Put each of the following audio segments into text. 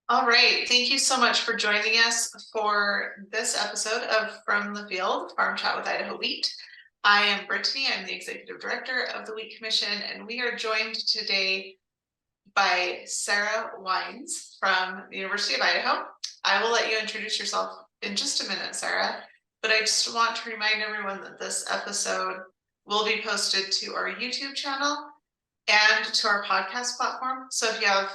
All right, thank you so much for joining us for this episode of From the Field, Farm Chat with Idaho Wheat. I am Brittany, I'm the Executive Director of the Wheat Commission, and we are joined today by Sarah Wines from the University of Idaho. I will let you introduce yourself in just a minute, Sarah, but I just want to remind everyone that this episode will be posted to our YouTube channel and to our podcast platform. So if you have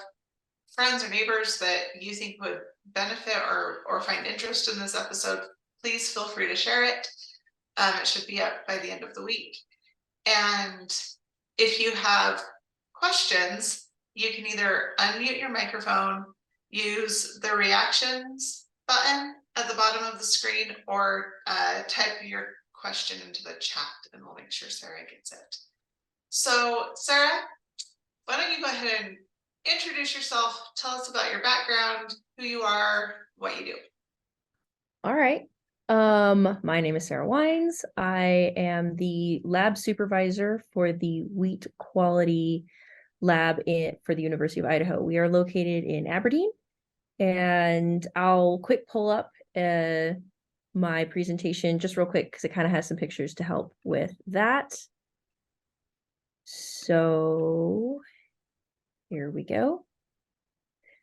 friends or neighbors that you think would benefit or find interest in this episode, please feel free to share it. It should be up by the end of the week. And if you have questions, you can either unmute your microphone, use the reactions button at the bottom of the screen, or type your question into the chat and we'll make sure Sarah gets it. So Sarah, why don't you go ahead and introduce yourself, tell us about your background, who you are, what you do. All right. My name is Sarah Wines. I am the lab supervisor for the wheat quality lab for the University of Idaho. We are located in Aberdeen, and I'll quick pull up my presentation just real quick because it kind of has some pictures to help with that. So here we go.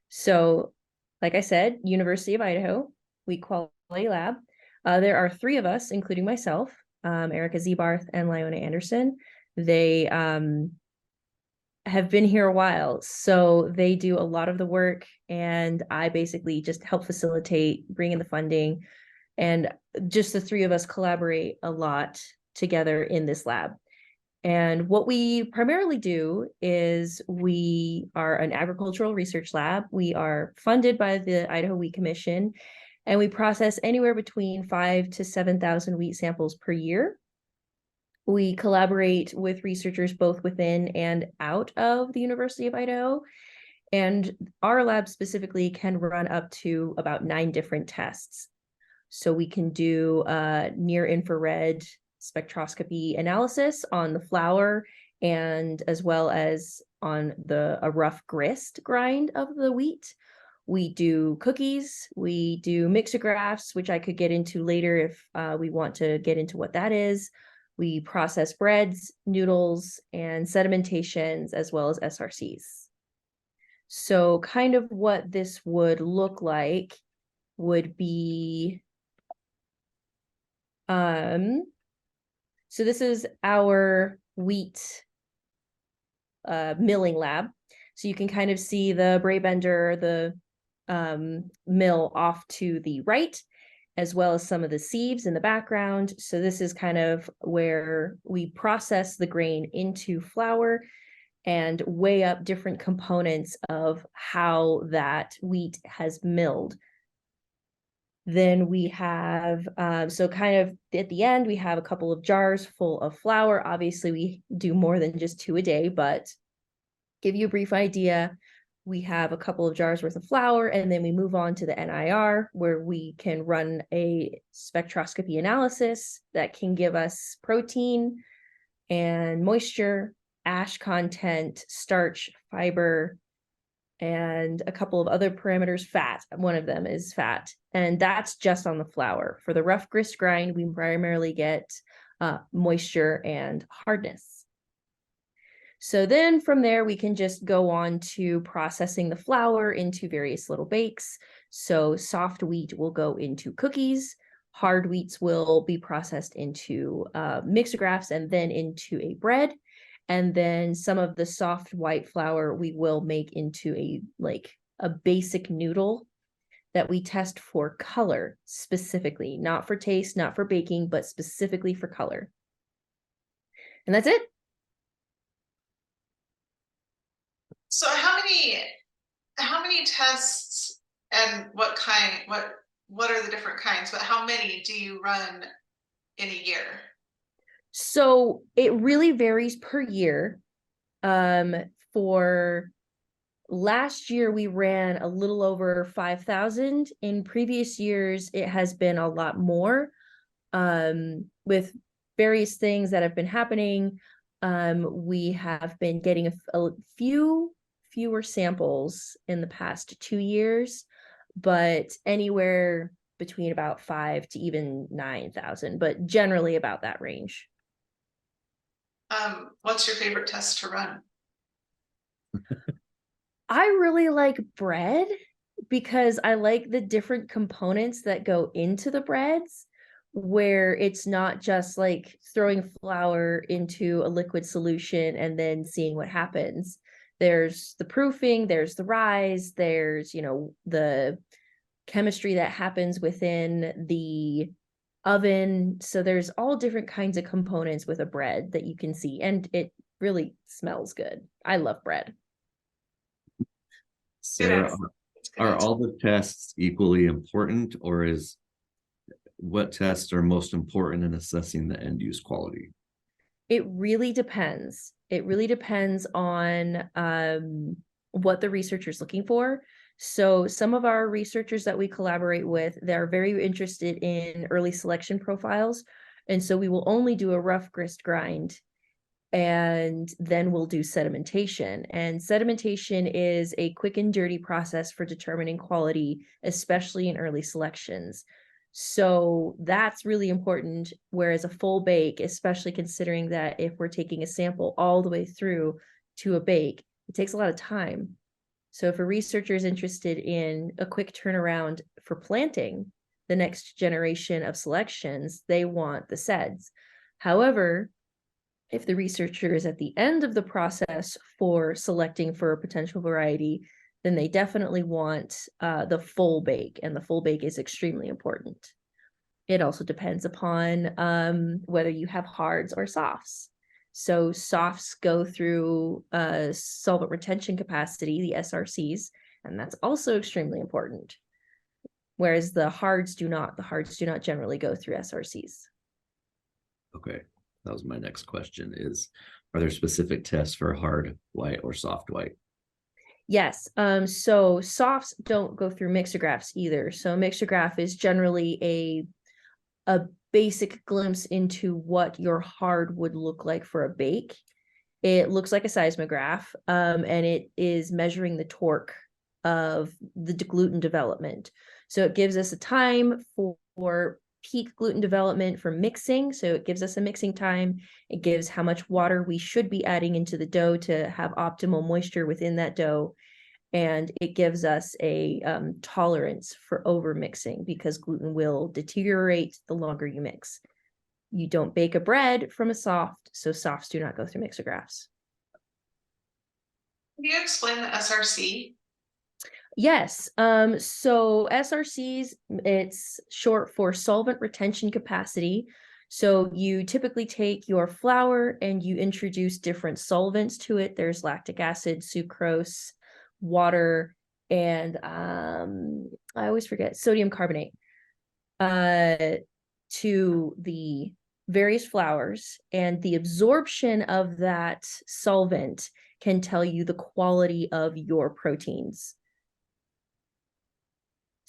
So, like I said, University of Idaho, Wheat Quality Lab. There are three of us, including myself, Erica Zebarth and Lyona Anderson. They have been here a while, so they do a lot of the work, and I basically just help facilitate, bring in the funding, and just the three of us collaborate a lot together in this lab. And what we primarily do is we are an agricultural research lab. We are funded by the Idaho Wheat Commission, and we process anywhere between 5,000 to 7,000 wheat samples per year. We collaborate with researchers both within and out of the University of Idaho. And our lab specifically can run up to about 9 different tests. So we can do near infrared spectroscopy analysis on the flour, and as well as on a rough grist grind of the wheat. We do cookies, we do mixographs, which I could get into later if we want to get into what that is. We process breads, noodles, and sedimentations, as well as SRCs. So kind of what this would look like would be so this is our wheat milling lab. So you can kind of see the bray bender, the mill off to the right, as well as some of the sieves in the background. So this is kind of where we process the grain into flour and weigh up different components of how that wheat has milled. Then we have, so kind of at the end, we have a couple of jars full of flour. Obviously, we do more than just 2 a day, but give you a brief idea, we have a couple of jars worth of flour, and then we move on to the NIR, where we can run a spectroscopy analysis that can give us protein and moisture, ash content, starch, fiber, and a couple of other parameters, fat. One of them is fat, and that's just on the flour. For the rough grist grind, we primarily get moisture and hardness. So then from there, we can just go on to processing the flour into various little bakes. So soft wheat will go into cookies, hard wheats will be processed into mixographs and then into a bread. And then some of the soft white flour we will make into a basic noodle that we test for color specifically, not for taste, not for baking, but specifically for color. And that's it. So how many tests and what are the different kinds, but how many do you run in a year? So it really varies per year. For last year, we ran a little over 5,000. In previous years, it has been a lot more, with various things that have been happening. We have been getting a few fewer samples in the past 2 years, but anywhere between about 5 to even 9,000, but generally about that range. What's your favorite test to run? I really like bread because I like the different components that go into the breads, where it's not just like throwing flour into a liquid solution and then seeing what happens. There's the proofing, there's the rise, there's, the chemistry that happens within the oven. So there's all different kinds of components with a bread that you can see, and it really smells good. I love bread. Sarah, are all the tests equally important, or is what tests are most important in assessing the end use quality? It really depends. It really depends on what the researcher's looking for. So some of our researchers that we collaborate with, they're very interested in early selection profiles. And so we will only do a rough grist grind, and then we'll do sedimentation. And sedimentation is a quick and dirty process for determining quality, especially in early selections. So that's really important. Whereas a full bake, especially considering that if we're taking a sample all the way through to a bake, it takes a lot of time. So if a researcher is interested in a quick turnaround for planting the next generation of selections, they want the SEDS. However, if the researcher is at the end of the process for selecting for a potential variety, then they definitely want the full bake, and the full bake is extremely important. It also depends upon whether you have hards or softs. So softs go through solvent retention capacity, the SRCs, and that's also extremely important. Whereas the hards do not. The hards do not generally go through SRCs. Okay, that was my next question is, are there specific tests for hard white or soft white? Yes. So softs don't go through mixographs either. So mixograph is generally a basic glimpse into what your hard would look like for a bake. It looks like a seismograph, and it is measuring the torque of the gluten development. So it gives us a time for peak gluten development for mixing. So it gives us a mixing time. It gives how much water we should be adding into the dough to have optimal moisture within that dough. And it gives us a tolerance for over mixing, because gluten will deteriorate the longer you mix. You don't bake a bread from a soft, so softs do not go through mixographs. Can you explain the SRC? Yes. So SRCs, it's short for solvent retention capacity. So you typically take your flour and you introduce different solvents to it. There's lactic acid, sucrose, water, and I always forget sodium carbonate to the various flours, and the absorption of that solvent can tell you the quality of your proteins.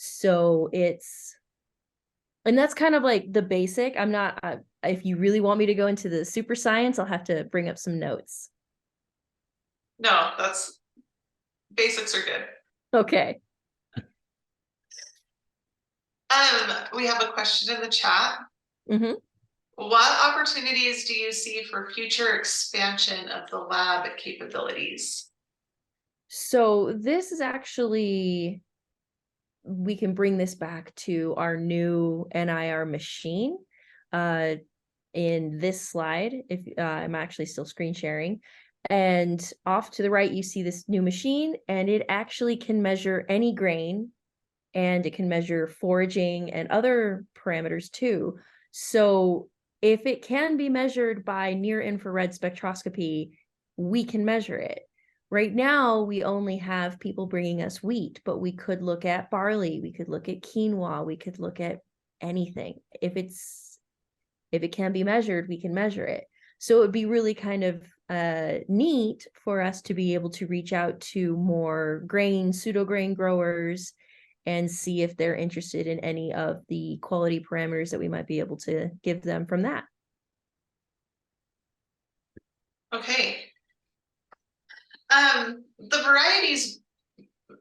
So and that's kind of like the basic. I'm not, if you really want me to go into the super science, I'll have to bring up some notes. No, basics are good. Okay. We have a question in the chat. Mm-hmm. What opportunities do you see for future expansion of the lab capabilities? So this is actually, we can bring this back to our new NIR machine. In this slide, if I'm actually still screen sharing, and off to the right, you see this new machine, and it actually can measure any grain, and it can measure foraging and other parameters too. So if it can be measured by near infrared spectroscopy, we can measure it. Right now, we only have people bringing us wheat, but we could look at barley, we could look at quinoa, we could look at anything. If it can be measured, we can measure it. So it would be really kind of neat for us to be able to reach out to more pseudo grain growers and see if they're interested in any of the quality parameters that we might be able to give them from that. Okay. The varieties,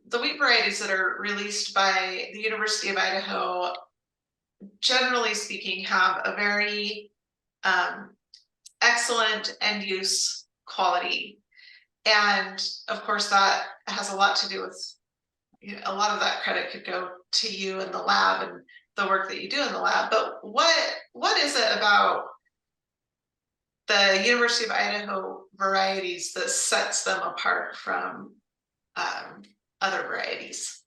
the wheat varieties that are released by the University of Idaho, generally speaking, have a very excellent end use quality. And of course, that has a lot to do with, a lot of that credit could go to you in the lab and the work that you do in the lab. But what is it about the University of Idaho varieties that sets them apart from other varieties?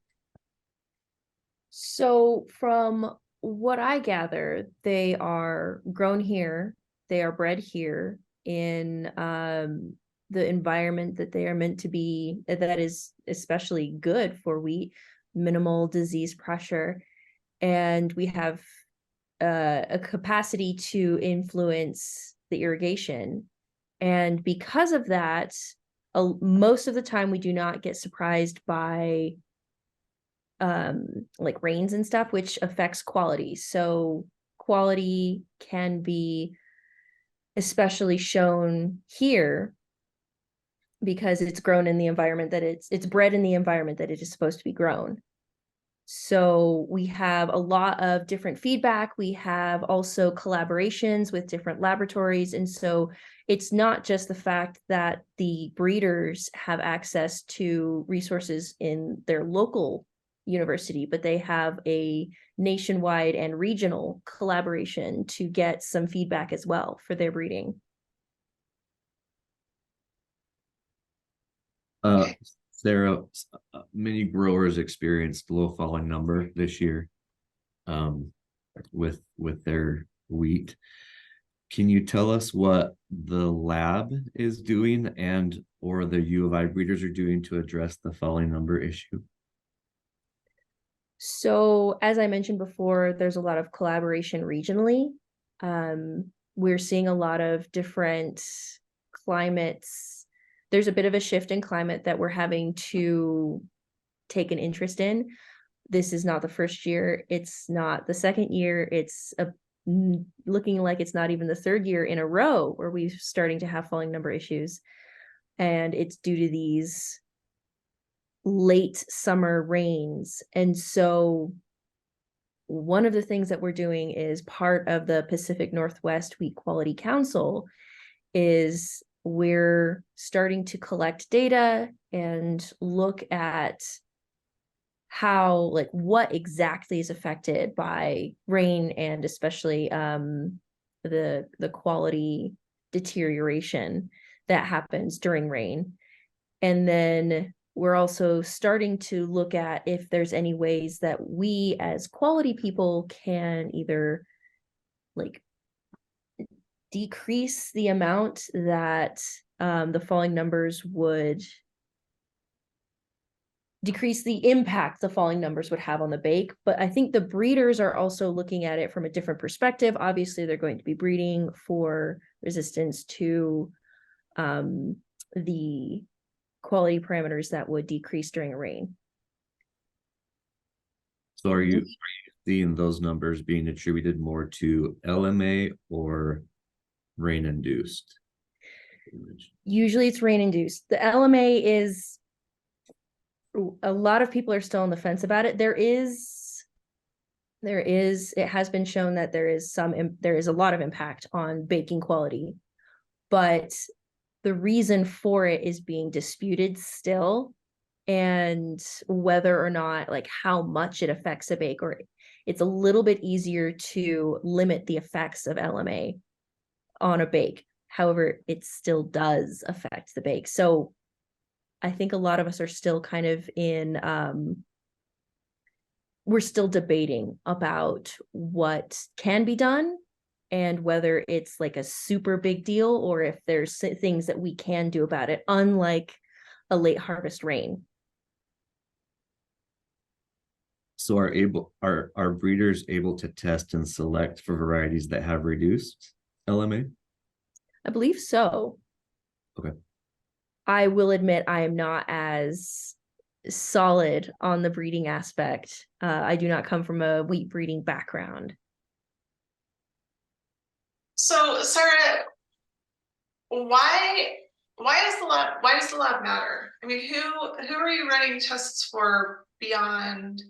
So from what I gather, they are grown here, they are bred here in the environment that they are meant to be, that is especially good for wheat, minimal disease pressure, and we have a capacity to influence the irrigation. And because of that, most of the time we do not get surprised by like rains and stuff, which affects quality. So quality can be especially shown here because it's grown in the environment that it's bred in the environment that it is supposed to be grown. So we have a lot of different feedback. We have also collaborations with different laboratories. And so it's not just the fact that the breeders have access to resources in their local university, but they have a nationwide and regional collaboration to get some feedback as well for their breeding. Sarah, many growers experienced low falling number this year with their wheat. Can you tell us what the lab is doing and or the U of I breeders are doing to address the falling number issue? So as I mentioned before, there's a lot of collaboration regionally. We're seeing a lot of different climates. There's a bit of a shift in climate that we're having to take an interest in. This is not the first year. It's not the second year. It's looking like it's not even the third year in a row where we're starting to have falling number issues. And it's due to these late summer rains. And so one of the things that we're doing is part of the Pacific Northwest Wheat Quality Council is we're starting to collect data and look at how, like, what exactly is affected by rain and especially the quality deterioration that happens during rain. And then we're also starting to look at if there's any ways that we as quality people can either like decrease the amount that the falling numbers would decrease the impact the falling numbers would have on the bake. But I think the breeders are also looking at it from a different perspective. Obviously, they're going to be breeding for resistance to the quality parameters that would decrease during a rain. So are you seeing those numbers being attributed more to LMA or rain induced? Usually it's rain induced. The LMA is, a lot of people are still on the fence about it. It has been shown that there is a lot of impact on baking quality, but the reason for it is being disputed still, and whether or not, like, how much it affects a bake, or it's a little bit easier to limit the effects of LMA on a bake. However, it still does affect the bake. So I think a lot of us are still kind of in, we're still debating about what can be done and whether it's like a super big deal or if there's things that we can do about it, unlike a late harvest rain. So are breeders able to test and select for varieties that have reduced LMA? I believe so. Okay. I will admit I am not as solid on the breeding aspect. I do not come from a wheat breeding background. So, Sarah, why why does the lab matter? I mean, who are you running tests for beyond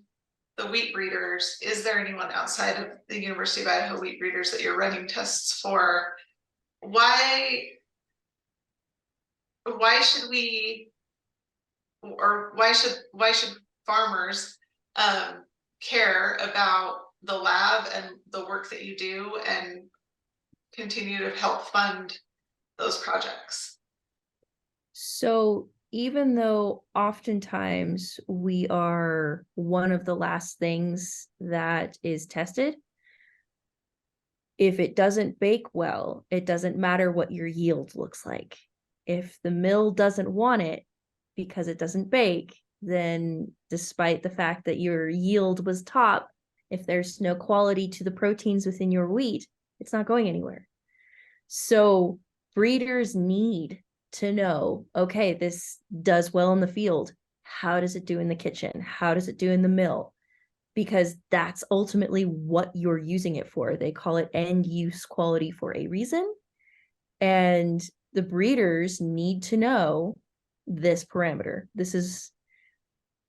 the wheat breeders? Is there anyone outside of the University of Idaho wheat breeders that you're running tests for? Why should we, or why should farmers care about the lab and the work that you do and continue to help fund those projects? So even though oftentimes we are one of the last things that is tested, if it doesn't bake well, it doesn't matter what your yield looks like. If the mill doesn't want it because it doesn't bake, then despite the fact that your yield was top, if there's no quality to the proteins within your wheat, it's not going anywhere. So breeders need to know, okay, this does well in the field. How does it do in the kitchen? How does it do in the mill? Because that's ultimately what you're using it for. They call it end use quality for a reason. And the breeders need to know this parameter. This is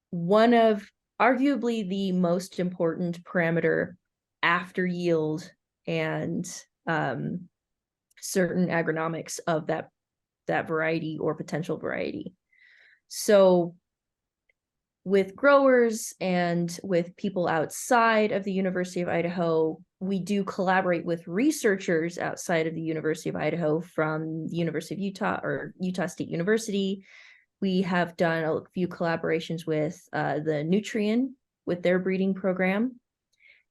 one of arguably the most important parameter after yield and certain agronomics of that variety or potential variety. So with growers and with people outside of the University of Idaho, we do collaborate with researchers outside of the University of Idaho from the University of Utah or Utah State University. We have done a few collaborations with the Nutrien with their breeding program.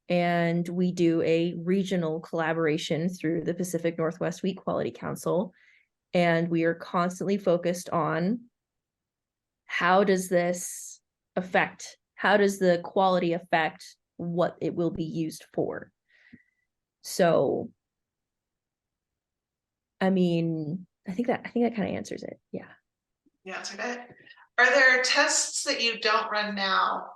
And we do a regional collaboration through the Pacific Northwest Wheat Quality Council. And we are constantly focused on how does this affect, how does the quality affect what it will be used for? So, I mean, I think that kind of answers it. Yeah. Yeah, it's okay. Are there tests that you don't run now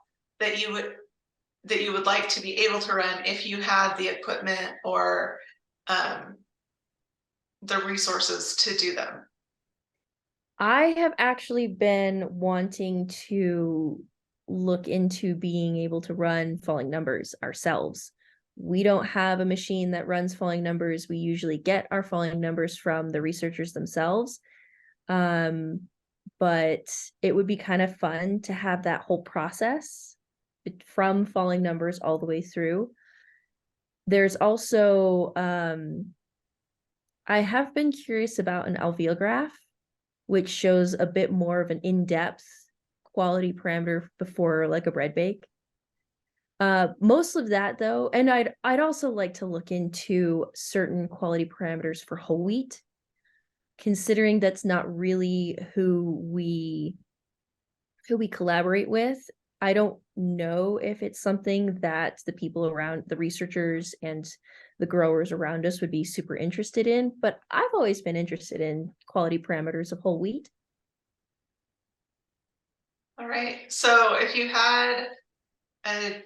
that you would like to be able to run if you had the equipment or the resources to do them? I have actually been wanting to look into being able to run falling numbers ourselves. We don't have a machine that runs falling numbers. We usually get our falling numbers from the researchers themselves. But it would be kind of fun to have that whole process from falling numbers all the way through. There's also, I have been curious about an alveolograph, which shows a bit more of an in-depth quality parameter before like a bread bake. Most of that though, and I'd also like to look into certain quality parameters for whole wheat, considering that's not really who we collaborate with. I don't know if it's something that the people around, the researchers and the growers around us would be super interested in, but I've always been interested in quality parameters of whole wheat. All right. So if you had a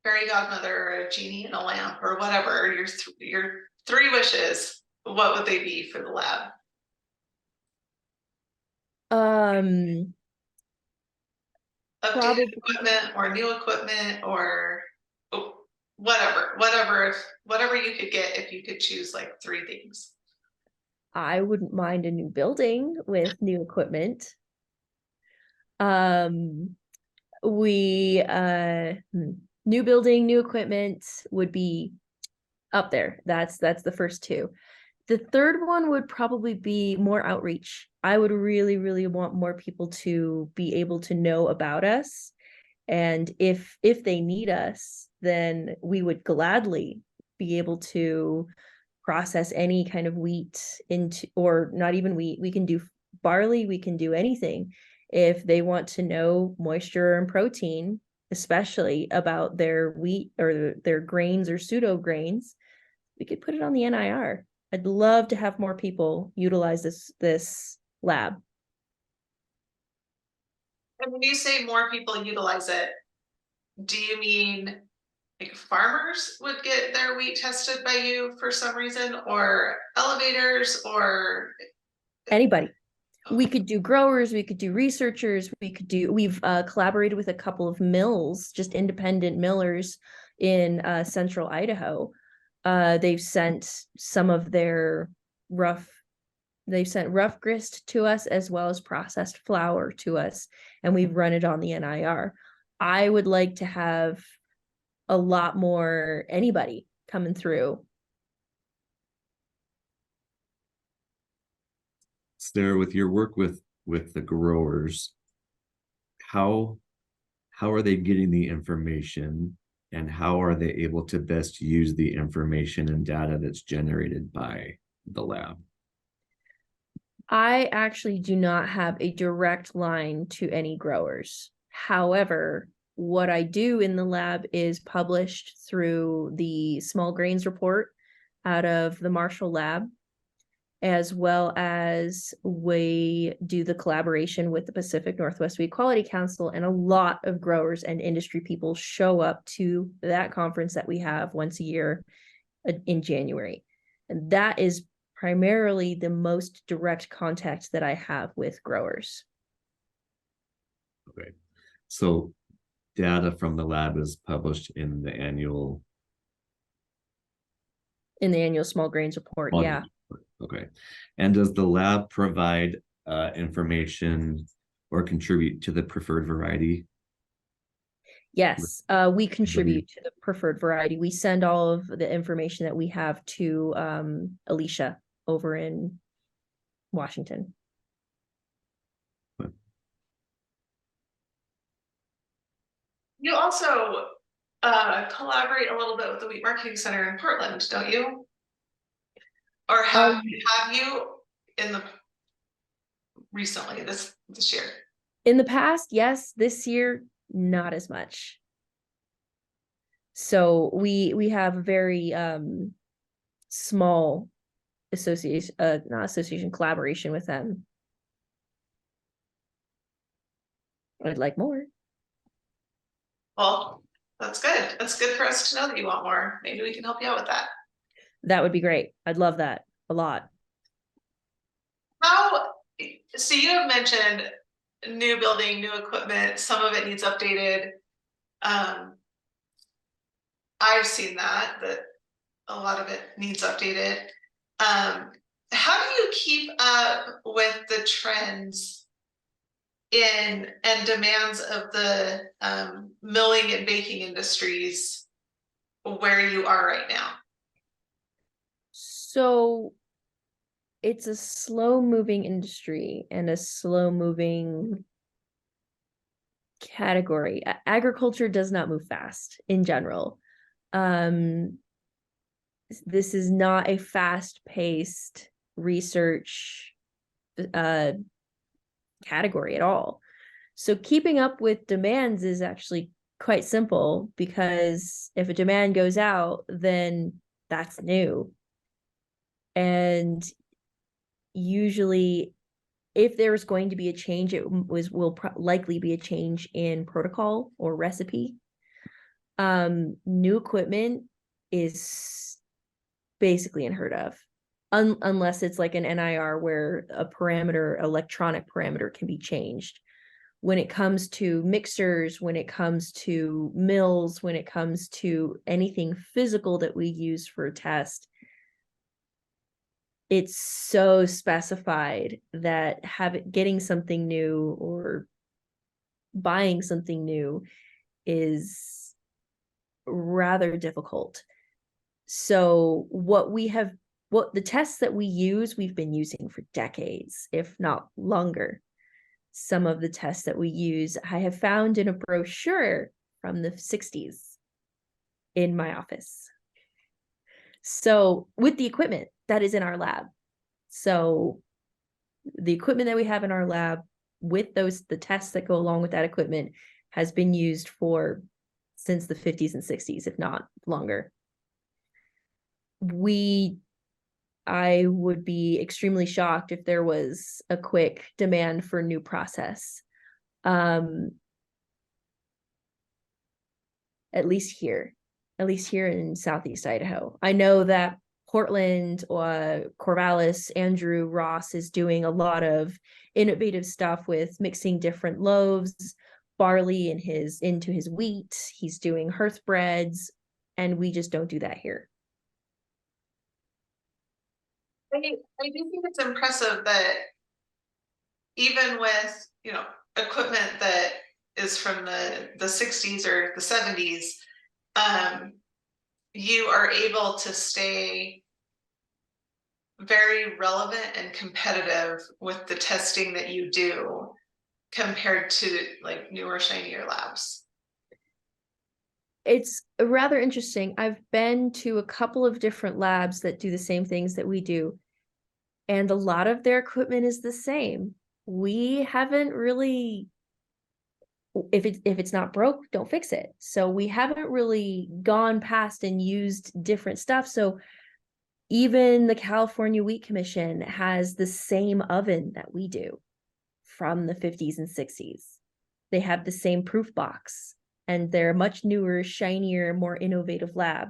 fairy godmother or a genie in a lamp or whatever, your three wishes, what would they be for the lab? Updated equipment or new equipment or whatever you could get if you could choose like three things. I wouldn't mind a new building with new equipment. New building, new equipment would be up there. That's the first two. The third one would probably be more outreach. I would really, really want more people to be able to know about us. And if they need us, then we would gladly be able to process any kind of wheat into, or not even wheat, we can do barley, we can do anything. If they want to know moisture and protein, especially about their wheat or their grains or pseudo grains, we could put it on the NIR. I'd love to have more people utilize this lab. And when you say more people utilize it, do you mean like farmers would get their wheat tested by you for some reason, or elevators, or Anybody. We could do growers, we could do researchers, we've collaborated with a couple of mills, just independent millers in central Idaho. They've sent some of their they've sent rough grist to us as well as processed flour to us, and we've run it on the NIR. I would like to have a lot more anybody coming through. Sarah, with your work with the growers, how are they getting the information, and how are they able to best use the information and data that's generated by the lab? I actually do not have a direct line to any growers. However, what I do in the lab is published through the small grains report out of the Marshall lab, as well as we do the collaboration with the Pacific Northwest Wheat Quality Council, and a lot of growers and industry people show up to that conference that we have once a year in January. And that is primarily the most direct contact that I have with growers. Okay, so data from the lab is published in the annual small grains report. Yeah. Okay. And does the lab provide information or contribute to the preferred variety? Yes, we contribute to the preferred variety. We send all of the information that we have to Alicia over in Washington. You also collaborate a little bit with the Wheat Marketing Center in Portland, don't you? Or have you in the recently this year? In the past, yes. This year, not as much. So we have a very small collaboration with them. I'd like more. Well, that's good. That's good for us to know that you want more. Maybe we can help you out with that. That would be great. I'd love that a lot. So you have mentioned new building, new equipment, some of it needs updated. I've seen that a lot of it needs updated. How do you keep up with the trends and demands of the milling and baking industries where you are right now? So it's a slow moving industry and a slow moving category. Agriculture does not move fast in general. This is not a fast-paced research category at all. So keeping up with demands is actually quite simple, because if a demand goes out, then that's new. And usually, if there's going to be a change, it will likely be a change in protocol or recipe. New equipment is basically unheard of, unless it's like an NIR where electronic parameter can be changed. When it comes to mixers, when it comes to mills, when it comes to anything physical that we use for a test, it's so specified that getting something new or buying something new is rather difficult. So what the tests that we use, we've been using for decades, if not longer. Some of the tests that we use, I have found in a brochure from the 60s in my office. So with the equipment that is in our lab. So the equipment that we have in our lab with the tests that go along with that equipment has been used since the 50s and 60s, if not longer. I would be extremely shocked if there was a quick demand for new process. At least here in Southeast Idaho. I know that Portland, Corvallis, Andrew Ross is doing a lot of innovative stuff with mixing different loaves, barley into his wheat. He's doing hearth breads, and we just don't do that here. I do think it's impressive that even with, equipment that is from the 60s or the 70s, you are able to stay very relevant and competitive with the testing that you do compared to like newer, shinier labs. It's rather interesting. I've been to a couple of different labs that do the same things that we do, and a lot of their equipment is the same. We haven't really, if it's not broke, don't fix it. So we haven't really gone past and used different stuff. So even the California Wheat Commission has the same oven that we do from the 50s and 60s. They have the same proof box, and they're a much newer, shinier, more innovative lab.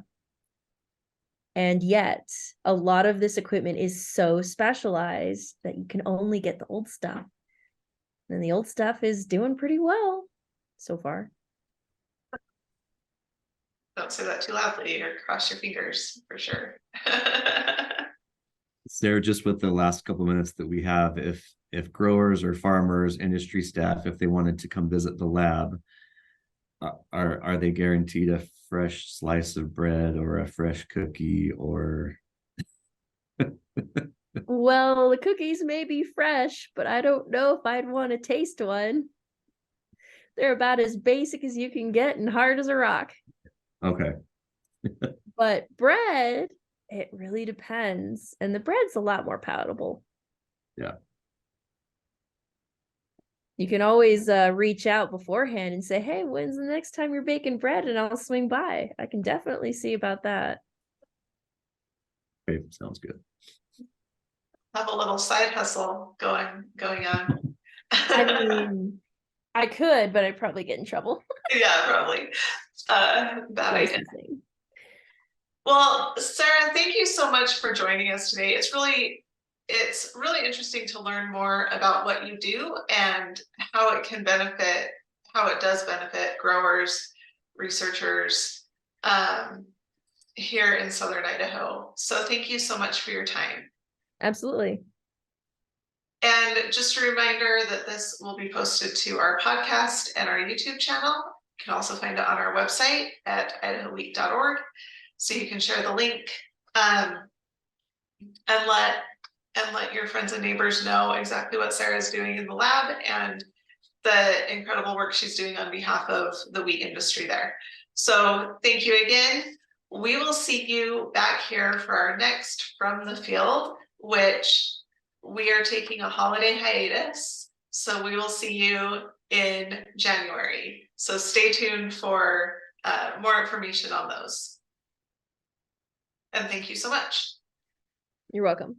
And yet, a lot of this equipment is so specialized that you can only get the old stuff. And the old stuff is doing pretty well so far. Don't say that too loudly or cross your fingers for sure. Sarah, just with the last couple of minutes that we have, if growers or farmers, industry staff, if they wanted to come visit the lab, are they guaranteed a fresh slice of bread or a fresh cookie or? Well, the cookies may be fresh, but I don't know if I'd want to taste one. They're about as basic as you can get and hard as a rock. Okay. But bread, it really depends. And the bread's a lot more palatable. Yeah. You can always reach out beforehand and say, hey, when's the next time you're baking bread? And I'll swing by. I can definitely see about that. Okay, sounds good. Have a little side hustle going on. I mean, I could, but I'd probably get in trouble. Yeah, probably. Bad idea. Well, Sarah, thank you so much for joining us today. It's really interesting to learn more about what you do and how it does benefit growers, researchers here in Southern Idaho. So thank you so much for your time. Absolutely. And just a reminder that this will be posted to our podcast and our YouTube channel. You can also find it on our website at idahowheat.org. So you can share the link and let your friends and neighbors know exactly what Sarah is doing in the lab and the incredible work she's doing on behalf of the wheat industry there. So thank you again. We will see you back here for our next From the Field, which we are taking a holiday hiatus. So we will see you in January. So stay tuned for more information on those. And thank you so much. You're welcome.